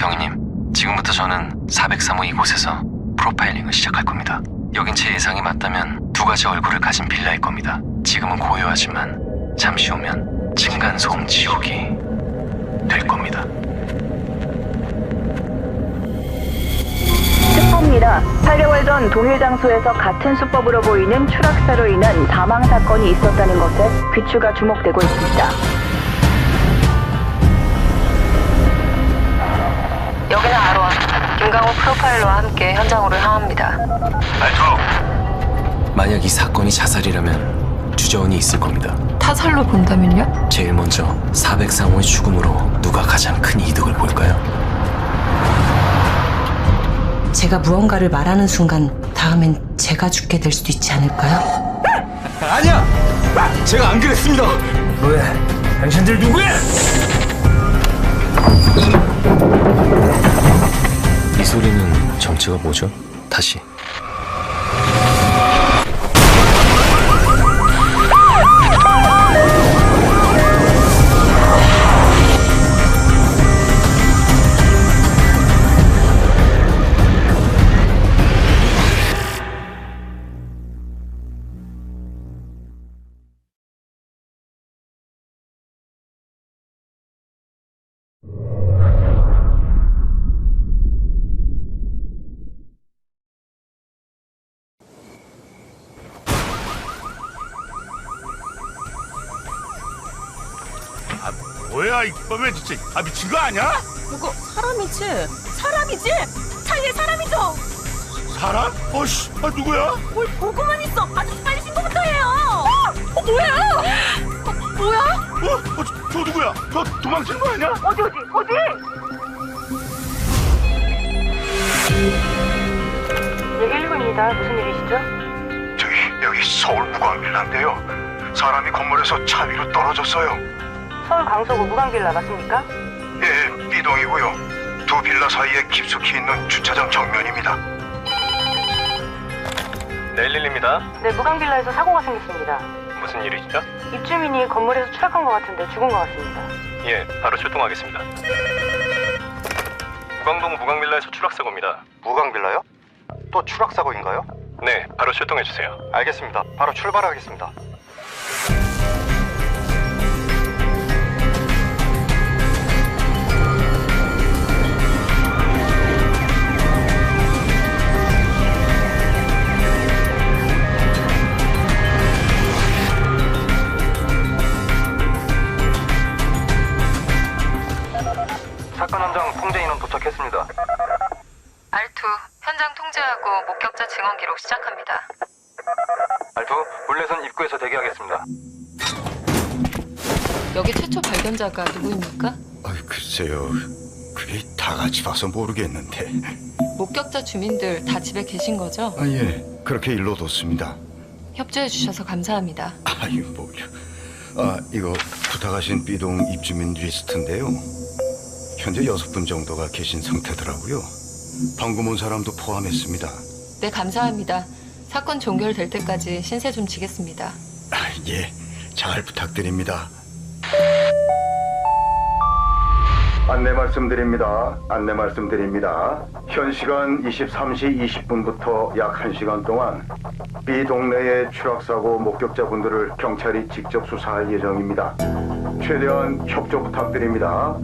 경위님, 지금부터 저는 403호 이곳에서 프로파일링을 시작할 겁니다. 여긴 제 예상이 맞다면 두 가지 얼굴을 가진 빌라일 겁니다. 지금은 고요하지만 잠시 후면 층간소음 지옥이 될 겁니다. 스포입니다. 8개월 전 동일 장소에서 같은 수법으로 보이는 추락사로 인한 사망 사건이 있었다는 것에 귀추가 주목되고 있습니다. 여기는 아론. 김강호 프로파일러와 함께 현장으로 향합니다. 알토! 만약 이 사건이 자살이라면 주저원이 있을 겁니다. 타살로 본다면요? 제일 먼저 403호의 죽음으로 누가 가장 큰 이득을 볼까요? 제가 무언가를 말하는 순간 다음엔 제가 죽게 될 수도 있지 않을까요? 아니야! 제가 안 그랬습니다! 왜? 당신들 누구야? 이 소리는 정체가 뭐죠? 다시. 뭐야 이 뻔해 진짜. 미친 거 아니야? 그거 사람이지? 사람이지? 차에 사람이죠? 사람? 어씨, 누구야? 뭘 보고만 있어? 아저씨 빨리 신고부터 해요. 뭐야? 뭐야? 저 누구야? 저 도망치는 거 아니야? 어디? 119입니다. 무슨 일이시죠? 여기 서울 무광빌라인데요. 사람이 건물에서 차 위로 떨어졌어요. 서울 강서구 무광빌라 맞습니까? 예, B동이고요. 두 빌라 사이에 깊숙이 있는 주차장 정면입니다. 네, 112입니다. 네, 무광빌라에서 사고가 생겼습니다. 무슨 일이시죠? 입주민이 건물에서 추락한 것 같은데 죽은 것 같습니다. 예, 바로 출동하겠습니다. 무광동 무광빌라에서 추락사고입니다. 무광빌라요? 또 추락사고인가요? 네, 바로 출동해주세요. 알겠습니다. 바로 출발하겠습니다. 사건 현장 통제 인원 도착했습니다. 알투, 현장 통제하고 목격자 증언 기록 시작합니다. 알토, 볼넷은 입구에서 대기하겠습니다. 여기 최초 발견자가 누구입니까? 글쎄요. 그게 다 같이 봐서 모르겠는데. 목격자 주민들 다 집에 계신 거죠? 예, 그렇게 일러뒀습니다. 협조해 주셔서 감사합니다. 이거 부탁하신 B동 입주민 리스트인데요. 현재 6분 정도가 계신 상태더라고요. 방금 온 사람도 포함했습니다. 네, 감사합니다. 사건 종결될 때까지 신세 좀 지겠습니다. 예, 잘 부탁드립니다. 안내 말씀드립니다. 현 시간 23시 20분부터 약 1시간 동안 B 동네의 추락사고 목격자분들을 경찰이 직접 수사할 예정입니다. 최대한 협조 부탁드립니다.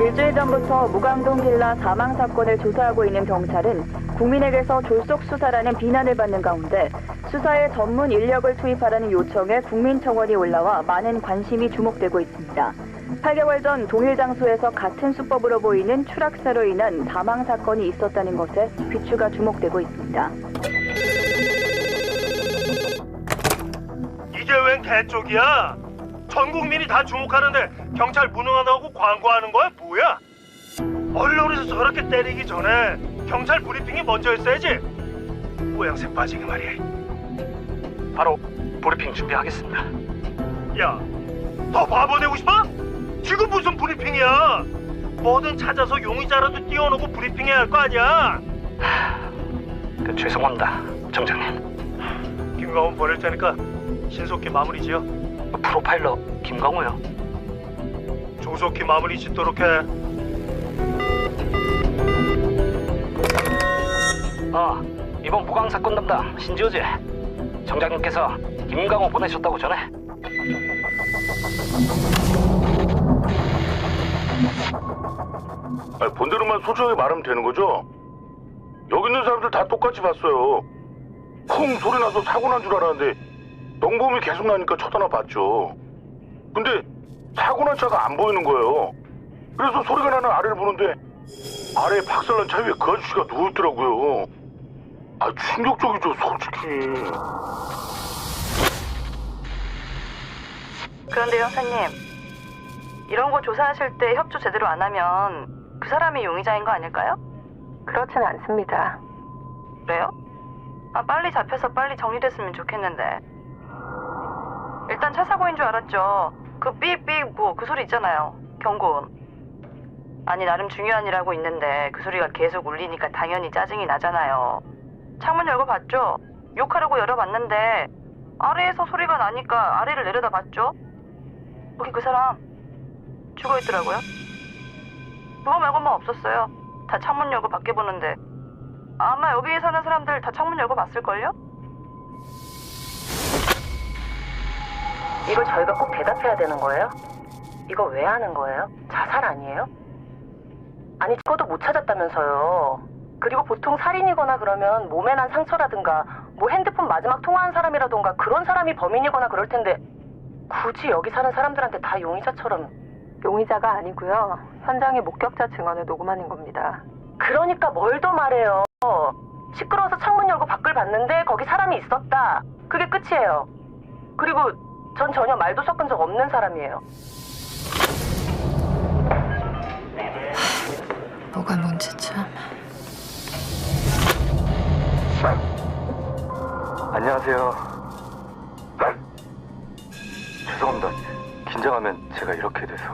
일주일 전부터 무광동 빌라 사망 사건을 조사하고 있는 경찰은 국민에게서 졸속 수사라는 비난을 받는 가운데 수사에 전문 인력을 투입하라는 요청에 국민청원이 올라와 많은 관심이 주목되고 있습니다. 8개월 전 동일 장소에서 같은 수법으로 보이는 추락사로 인한 사망 사건이 있었다는 것에 귀추가 주목되고 있습니다. 이게 웬 개쪽이야? 전 국민이 다 주목하는데 경찰 무능하다고 광고하는 거야? 뭐야? 언론에서 저렇게 때리기 전에 경찰 브리핑이 먼저 했어야지. 모양새 빠지게 말이야. 바로 브리핑 준비하겠습니다. 야, 너 바보 되고 싶어? 지금 무슨 브리핑이야? 뭐든 찾아서 용의자라도 띄워놓고 브리핑해야 할 거 아니야? 죄송합니다, 점장님. 김가원 보낼 테니까 신속히 마무리 지어. 프로파일러 김강호요. 조속히 마무리 짓도록 해. 이번 무광 사건 담당 신지우지. 정장님께서 김강호 보내셨다고 전해. 본대로만 소중하게 말하면 되는 거죠? 여기 있는 사람들 다 똑같이 봤어요. 쿵 소리 나서 사고 난 줄 알았는데 엉범이 계속 나니까 쳐다나 봤죠. 근데 사고 난 차가 안 보이는 거예요. 그래서 소리가 나는 아래를 보는데 아래에 박살난 차 위에 그 아저씨가 누워있더라고요. 충격적이죠, 솔직히. 그런데 형사님, 이런 거 조사하실 때 협조 제대로 안 하면 그 사람이 용의자인 거 아닐까요? 그렇진 않습니다. 그래요? 빨리 잡혀서 빨리 정리됐으면 좋겠는데. 일단 차 사고인 줄 알았죠. 그 삐삐 뭐 그 소리 있잖아요. 경고음. 아니 나름 중요한 일하고 있는데 그 소리가 계속 울리니까 당연히 짜증이 나잖아요. 창문 열고 봤죠? 욕하려고 열어봤는데 아래에서 소리가 나니까 아래를 내려다봤죠? 거기 그 사람 죽어있더라고요. 그거 말고 뭐 없었어요. 다 창문 열고 밖에 보는데 아마 여기 사는 사람들 다 창문 열고 봤을걸요? 이걸 저희가 꼭 대답해야 되는 거예요? 이거 왜 하는 거예요? 자살 아니에요? 아니 찍어도 못 찾았다면서요. 그리고 보통 살인이거나 그러면 몸에 난 상처라든가 뭐 핸드폰 마지막 통화한 사람이라던가 그런 사람이 범인이거나 그럴 텐데 굳이 여기 사는 사람들한테 다 용의자처럼. 용의자가 아니고요. 현장의 목격자 증언을 녹음하는 겁니다. 그러니까 뭘 더 말해요. 시끄러워서 창문 열고 밖을 봤는데 거기 사람이 있었다. 그게 끝이에요. 그리고 전 전혀 말도 섞은 적 없는 사람이에요. 뭐가 뭔지 참. 안녕하세요. 죄송합니다. 긴장하면 제가 이렇게 돼서.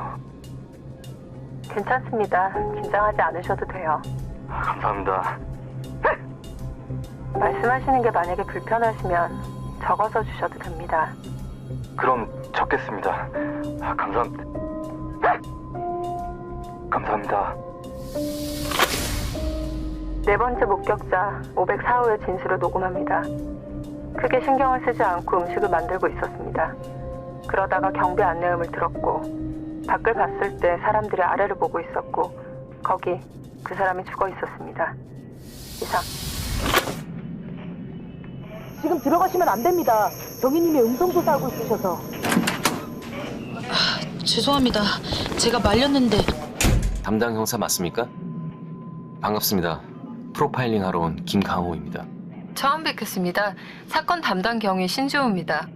괜찮습니다. 긴장하지 않으셔도 돼요. 감사합니다. 말씀하시는 게 만약에 불편하시면 적어서 주셔도 됩니다. 그럼 적겠습니다. 감사합니다. 감사합니다. 네 번째 목격자 504호의 진술을 녹음합니다. 크게 신경을 쓰지 않고 음식을 만들고 있었습니다. 그러다가 경비 안내음을 들었고 밖을 봤을 때 사람들이 아래를 보고 있었고 거기 그 사람이 죽어 있었습니다. 이상. 지금 들어가시면 안 됩니다. 경위님이 음성조사하고 있으셔서. 죄송합니다. 제가 말렸는데. 담당 형사 맞습니까? 반갑습니다. 프로파일링 하러 온 김강호입니다. 처음 뵙겠습니다. 사건 담당 경위 신지호입니다.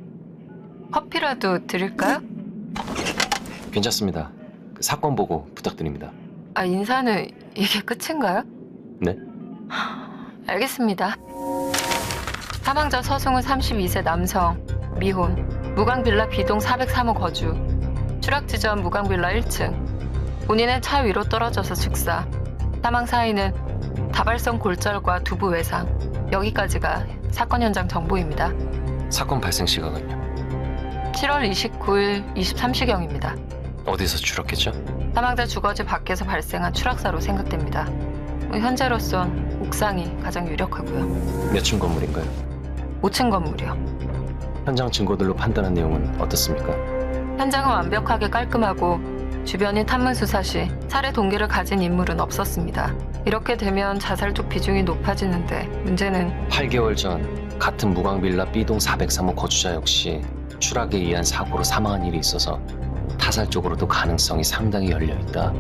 커피라도 드릴까요? 괜찮습니다. 그 사건 보고 부탁드립니다. 인사는 이게 끝인가요? 네? 알겠습니다. 사망자 서승훈 32세 남성, 미혼, 무광빌라 B동 403호 거주, 추락지점 무광빌라 1층, 본인은 차 위로 떨어져서 즉사, 사망 사인은 다발성 골절과 두부 외상, 여기까지가 사건 현장 정보입니다. 사건 발생 시각은요? 7월 29일 23시경입니다. 어디서 추락했죠? 사망자 주거지 밖에서 발생한 추락사로 생각됩니다. 현재로선 옥상이 가장 유력하고요. 몇 층 건물인가요? 5층 건물이요. 현장 증거들로 판단한 내용은 어떻습니까? 현장은 완벽하게 깔끔하고 주변이 탐문 수사 시 살해 동기를 가진 인물은 없었습니다. 이렇게 되면 자살 쪽 비중이 높아지는데 문제는 8개월 전 같은 무광빌라 B동 403호 거주자 역시 추락에 의한 사고로 사망한 일이 있어서 타살 쪽으로도 가능성이 상당히 열려있다.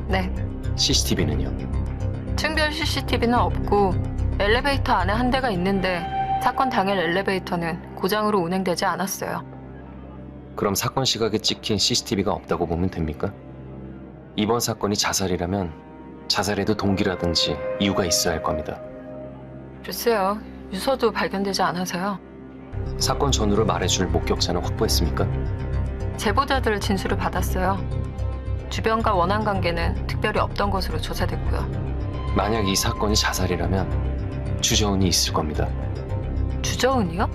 네, CCTV는요? 층별 CCTV는 없고 엘리베이터 안에 한 대가 있는데 사건 당일 엘리베이터는 고장으로 운행되지 않았어요. 그럼 사건 시각에 찍힌 CCTV가 없다고 보면 됩니까? 이번 사건이 자살이라면 자살에도 동기라든지 이유가 있어야 할 겁니다. 글쎄요, 유서도 발견되지 않아서요. 사건 전후를 말해줄 목격자는 확보했습니까? 제보자들 진술을 받았어요. 주변과 원한 관계는 특별히 없던 것으로 조사됐고요. 만약 이 사건이 자살이라면 주저운이 있을 겁니다. 주저운이요?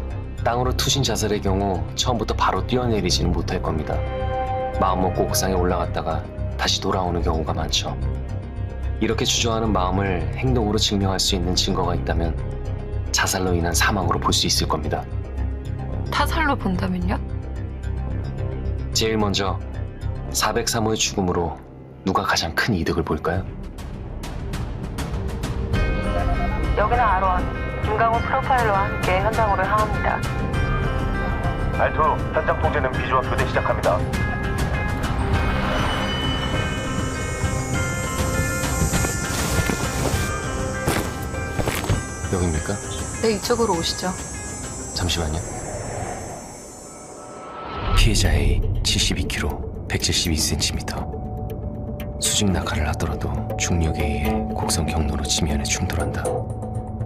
땅으로 투신 자살의 경우 처음부터 바로 뛰어내리지는 못할 겁니다. 마음 먹고 옥상에 올라갔다가 다시 돌아오는 경우가 많죠. 이렇게 주저하는 마음을 행동으로 증명할 수 있는 증거가 있다면 자살로 인한 사망으로 볼 수 있을 겁니다. 타살로 본다면요? 제일 먼저 403호의 죽음으로 누가 가장 큰 이득을 볼까요? 여기는 R1. 김강호 프로파일러와 함께 현장으로 향합니다. 알투, 현장 통제는 비주와 교대 시작합니다. 여기입니까? 네, 이쪽으로 오시죠. 잠시만요. 피해자 A 72kg, 172cm. 수직 낙하를 하더라도 중력에 의해 곡선 경로로 지면에 충돌한다.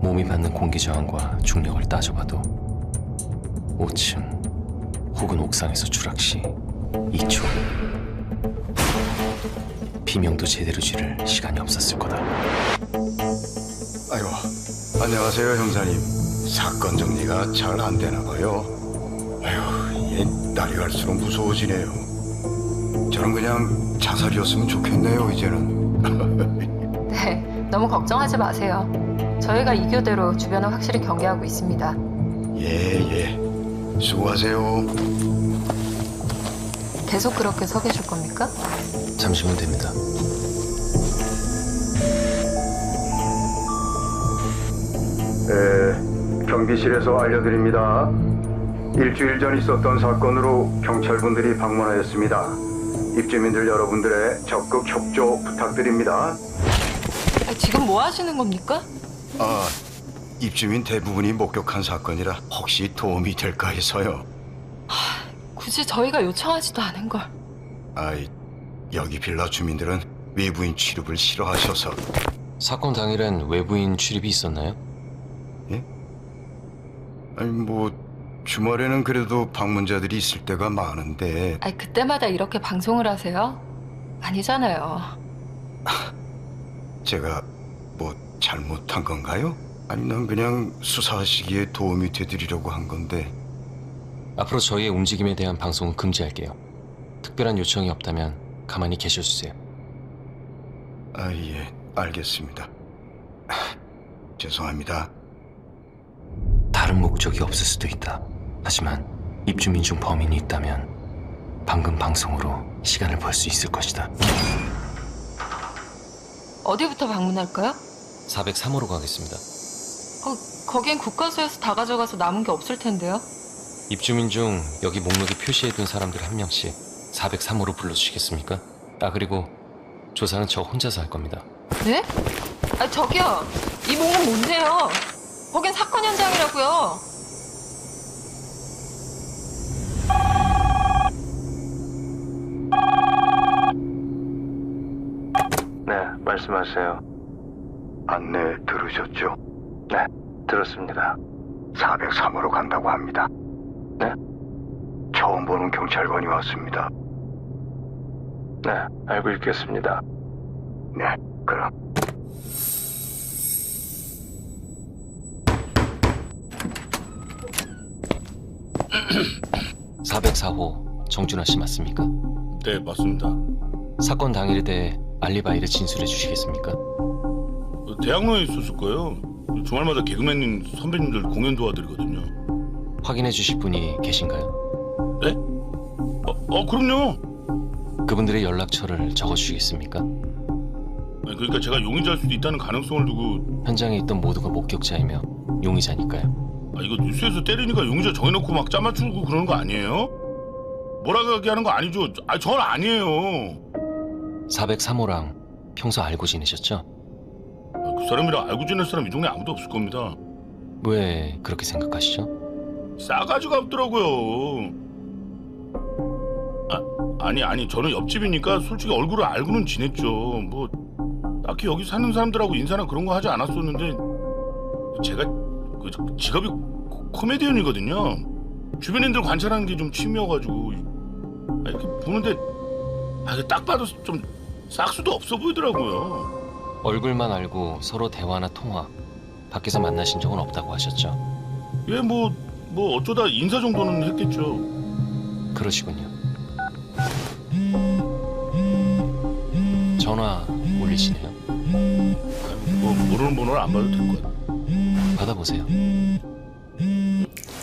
몸이 받는 공기 저항과 중력을 따져봐도 5층 혹은 옥상에서 추락 시 2초. 비명도 제대로 지를 시간이 없었을 거다. 아이고, 안녕하세요 형사님. 사건 정리가 잘 안 되나 봐요. 아이고, 얘 날이 갈수록 무서워지네요. 저는 그냥 자살이었으면 좋겠네요 이제는. 네, 너무 걱정하지 마세요. 저희가 이 교대로 주변을 확실히 경계하고 있습니다. 예, 수고하세요. 계속 그렇게 서 계실 겁니까? 잠시면 됩니다. 경비실에서 알려드립니다. 일주일 전 있었던 사건으로 경찰분들이 방문하였습니다. 입주민들 여러분들의 적극 협조 부탁드립니다. 지금 뭐 하시는 겁니까? 입주민 대부분이 목격한 사건이라 혹시 도움이 될까 해서요. 굳이 저희가 요청하지도 않은 걸. 여기 빌라 주민들은 외부인 출입을 싫어하셔서. 사건 당일엔 외부인 출입이 있었나요? 예? 주말에는 그래도 방문자들이 있을 때가 많은데. 그때마다 이렇게 방송을 하세요? 아니잖아요. 제가 뭐 잘못한 건가요? 난 그냥 수사하시기에 도움이 되드리려고 한 건데. 앞으로 저희의 움직임에 대한 방송은 금지할게요. 특별한 요청이 없다면 가만히 계셔주세요. 예, 알겠습니다. 죄송합니다. 다른 목적이 없을 수도 있다. 하지만 입주민 중 범인이 있다면 방금 방송으로 시간을 벌 수 있을 것이다. 어디부터 방문할까요? 403호로 가겠습니다. 거긴 국과수에서 다 가져가서 남은 게 없을 텐데요. 입주민 중 여기 목록에 표시해둔 사람들 한 명씩 403호로 불러주시겠습니까? 그리고 조사는 저 혼자서 할 겁니다. 네? 저기요. 이 몸은 뭔데요? 거긴 사건 현장이라고요. 네, 말씀하세요. 안내 들으셨죠? 네, 들었습니다. 403호로 간다고 합니다. 네? 처음 보는 경찰관이 왔습니다. 네, 알고 있겠습니다. 네, 그럼. (404호) 정준하 씨 맞습니까? 네, 맞습니다. 사건 당일에 대해 알리바이를 진술해 주시겠습니까? 대학로에 있었을 거예요. 주말마다 개그맨 선배님들 공연 도와드리거든요. 확인해 주실 분이 계신가요? 네? 그럼요. 그분들의 연락처를 적어주시겠습니까? 그러니까 제가 용의자일 수도 있다는 가능성을 두고. 현장에 있던 모두가 목격자이며 용의자니까요. 이거 뉴스에서 때리니까 용의자 정해놓고 막 짜맞추고 그러는 거 아니에요? 몰아가게 하는 거 아니죠? 전 아니에요. 403호랑 평소 알고 지내셨죠? 그 사람이랑 알고 지낼 사람 이 동네 아무도 없을 겁니다. 왜 그렇게 생각하시죠? 싸가지가 없더라고요. 아니 저는 옆집이니까 솔직히 얼굴을 알고는 지냈죠. 뭐 딱히 여기 사는 사람들하고 인사나 그런 거 하지 않았었는데 제가 그 직업이 코미디언이거든요. 주변인들 관찰하는 게 좀 취미여가지고 이렇게 보는데 딱 봐도 좀 싹수도 없어 보이더라고요. 얼굴만 알고 서로 대화나 통화, 밖에서 만나신 적은 없다고 하셨죠? 예, 뭐 뭐 어쩌다 인사 정도는 했겠죠. 그러시군요. 전화 올리시네요. 뭐 모르는 번호를 안 봐도 될 거야. 받아보세요.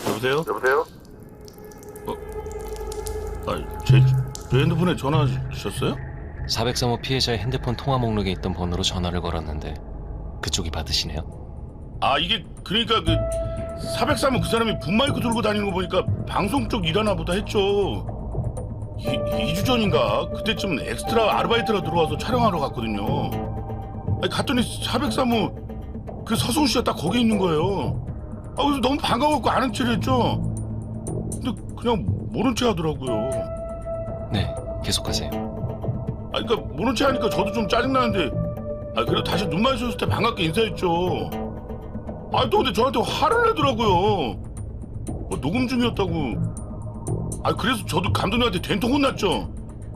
여보세요? 여보세요? 제 핸드폰에 전화 주셨어요? 403호 피해자의 핸드폰 통화 목록에 있던 번호로 전화를 걸었는데 그쪽이 받으시네요. 아, 이게 그러니까 그 403호 그 사람이 붐마이크 들고 다니는 거 보니까 방송 쪽 일하나 보다 했죠. 2주 전인가 그때쯤 엑스트라 아르바이트라 들어와서 촬영하러 갔거든요. 아니, 갔더니 403호 그 서승우 씨가 딱 거기 있는 거예요. 그래서 너무 반가워갖고 아는 체를 했죠. 근데 그냥 모른 체 하더라고요. 네, 계속하세요. 그러니까 모른 체 하니까 저도 좀 짜증나는데 그래도 다시 눈 마주쳤을 때 반갑게 인사했죠. 또 근데 저한테 화를 내더라고요. 뭐 녹음 중이었다고. 그래서 저도 감독님한테 된통 혼났죠.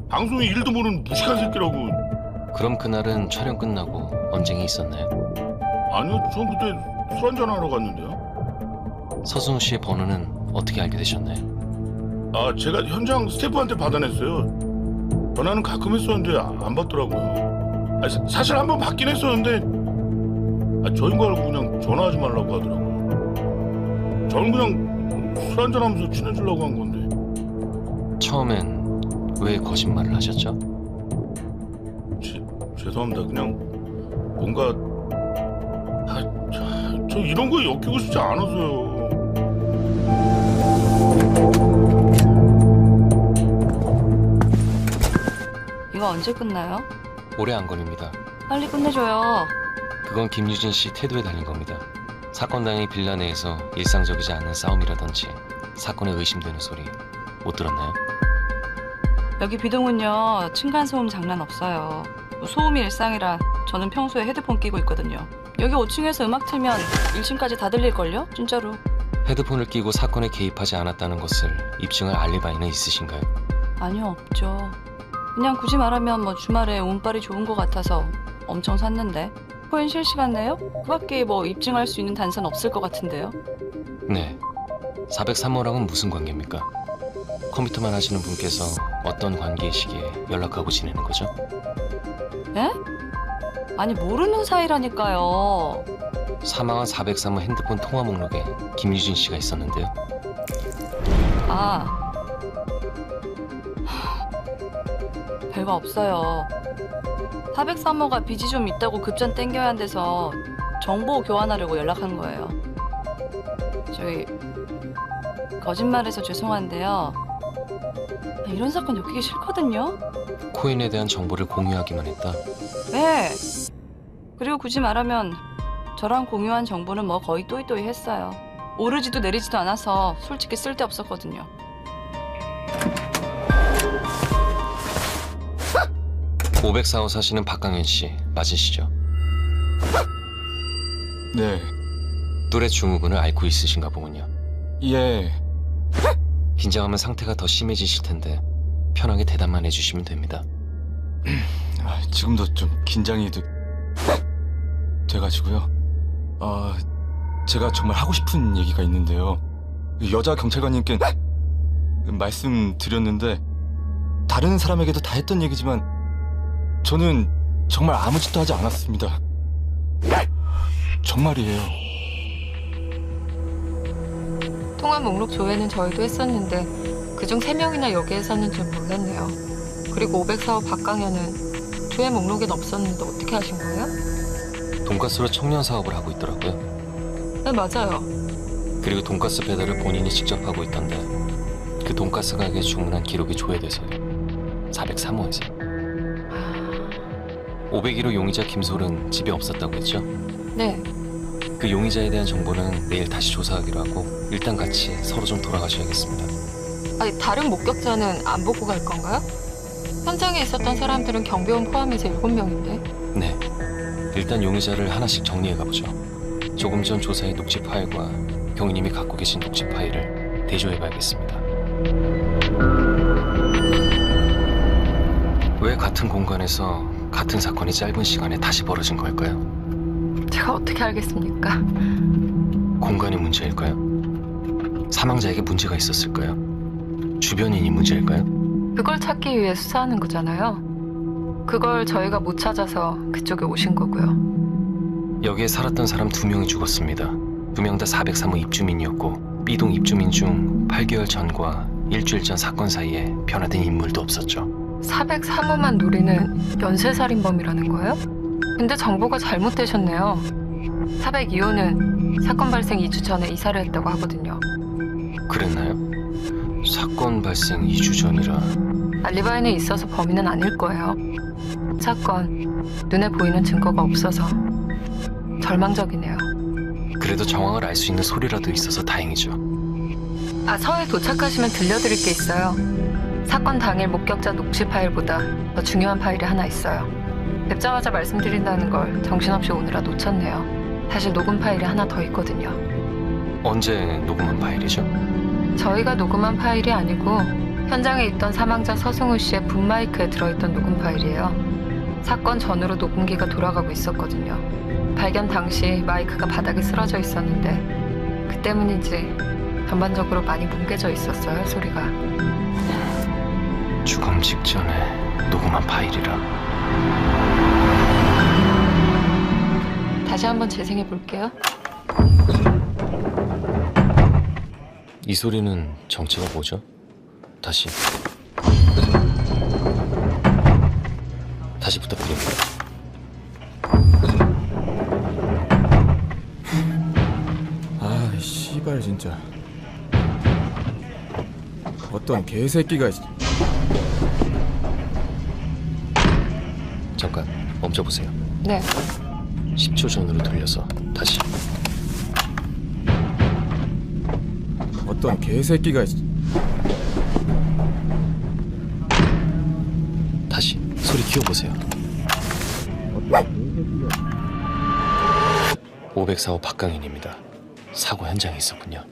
방송에 일도 모르는 무식한 새끼라고. 그럼 그날은 촬영 끝나고 언쟁이 있었나요? 아니요, 전 그때 술 한잔 하러 갔는데요. 서승우 씨의 번호는 어떻게 알게 되셨나요? 제가 현장 스태프한테 받아냈어요. 전화는 가끔 했었는데 안 받더라고요. 사실 한번 받긴 했었는데 저인 거 알고 그냥 전화하지 말라고 하더라고요. 저는 그냥 술 한잔 하면서 친해지려고 한 건데. 처음엔 왜 거짓말을 하셨죠? 죄송합니다. 그냥 뭔가 저 이런 거에 엮이고 싶지 않아서요. 이거 언제 끝나요? 오래 안 걸립니다. 빨리 끝내줘요. 그건 김유진 씨 태도에 달린 겁니다. 사건 당일 빌라 내에서 일상적이지 않은 싸움이라든지 사건에 의심되는 소리 못 들었나요? 여기 비동은요, 층간소음 장난 없어요. 소음이 일상이라 저는 평소에 헤드폰 끼고 있거든요. 여기 5층에서 음악 틀면 1층까지 다 들릴걸요? 진짜로. 헤드폰을 끼고 사건에 개입하지 않았다는 것을 입증할 알리바이는 있으신가요? 아니요, 없죠. 그냥 굳이 말하면 뭐 주말에 운빨이 좋은 것 같아서 엄청 샀는데 코인 실시간 내요? 그 밖에 뭐 입증할 수 있는 단서는 없을 것 같은데요? 네. 403호랑은 무슨 관계입니까? 컴퓨터만 하시는 분께서 어떤 관계이시기에 연락하고 지내는 거죠? 네? 아니 모르는 사이라니까요. 사망한 403호 핸드폰 통화 목록에 김유진 씨가 있었는데요. 별거 없어요. 403호가 빚이 좀 있다고 급전 땡겨야 한대서 정보 교환하려고 연락한 거예요. 저희 거짓말해서 죄송한데요. 이런 사건 엮이기 싫거든요. 코인에 대한 정보를 공유하기만 했다. 네. 그리고 굳이 말하면 저랑 공유한 정보는 뭐 거의 또이또이 했어요. 오르지도 내리지도 않아서 솔직히 쓸데없었거든요. (504호) 사시는 박강현 씨 맞으시죠? 네. 뚜레 증후군을 앓고 있으신가 보군요. 예. 긴장하면 상태가 더 심해지실 텐데 편하게 대답만 해주시면 됩니다. 지금도 좀 긴장이 돼가지고요. 제가 정말 하고 싶은 얘기가 있는데요. 여자 경찰관님께 말씀드렸는데 다른 사람에게도 다 했던 얘기지만 저는 정말 아무 짓도 하지 않았습니다. 정말이에요. 통화 목록 조회는 저희도 했었는데 그중 3명이나 여기에 있었는 줄 몰랐네요. 그리고 504호 박강현은 조회 목록엔 없었는데 어떻게 하신 거예요? 돈가스로 청년 사업을 하고 있더라고요. 네, 맞아요. 그리고 돈가스 배달을 본인이 직접 하고 있던데 그 돈가스 가게에 주문한 기록이 조회돼서요. 403호에서. 501호 용의자 김솔은 집에 없었다고 했죠? 네. 그 용의자에 대한 정보는 내일 다시 조사하기로 하고 일단 같이 서로 좀 돌아가셔야겠습니다. 아니, 다른 목격자는 안 보고 갈 건가요? 현장에 있었던 사람들은 경비원 포함해서 7명인데. 네. 일단 용의자를 하나씩 정리해 가보죠. 조금 전 조사의 녹취 파일과 경위님이 갖고 계신 녹취 파일을 대조해 봐야겠습니다. 왜 같은 공간에서 같은 사건이 짧은 시간에 다시 벌어진 걸까요? 제가 어떻게 알겠습니까? 공간이 문제일까요? 사망자에게 문제가 있었을까요? 주변인이 문제일까요? 그걸 찾기 위해 수사하는 거잖아요. 그걸 저희가 못 찾아서 그쪽에 오신 거고요. 여기에 살았던 사람 2명이 죽었습니다. 2명 다 403호 입주민이었고 B동 입주민 중 8개월 전과 일주일 전 사건 사이에 변화된 인물도 없었죠. 403호만 노리는 연쇄살인범이라는 거예요? 근데 정보가 잘못되셨네요. 402호는 사건 발생 2주 전에 이사를 했다고 하거든요. 그랬나요? 사건 발생 2주 전이라. 알리바이는 있어서 범인은 아닐 거예요. 사건, 눈에 보이는 증거가 없어서 절망적이네요. 그래도 정황을 알 수 있는 소리라도 있어서 다행이죠. 서에 도착하시면 들려드릴 게 있어요. 사건 당일 목격자 녹취 파일보다 더 중요한 파일이 하나 있어요. 뵙자마자 말씀드린다는 걸 정신없이 오느라 놓쳤네요. 사실 녹음 파일이 하나 더 있거든요. 언제 녹음한 파일이죠? 저희가 녹음한 파일이 아니고 현장에 있던 사망자 서승우 씨의 붐마이크에 들어있던 녹음 파일이에요. 사건 전으로 녹음기가 돌아가고 있었거든요. 발견 당시 마이크가 바닥에 쓰러져 있었는데 그 때문인지 전반적으로 많이 뭉개져 있었어요, 소리가. 죽음 직전에 녹음한 파일이라. 다시 한번 재생해 볼게요. 이 소리는 정체가 뭐죠? 다시 부탁드립니다. 아, 씨발 진짜. 어떤 개새끼가. 잠깐 멈춰보세요. 네. 10초 전으로 돌려서 다시. 어떤 개새끼가. 다시 소리 키워보세요. 504호 박강인입니다. 사고 현장에 있었군요.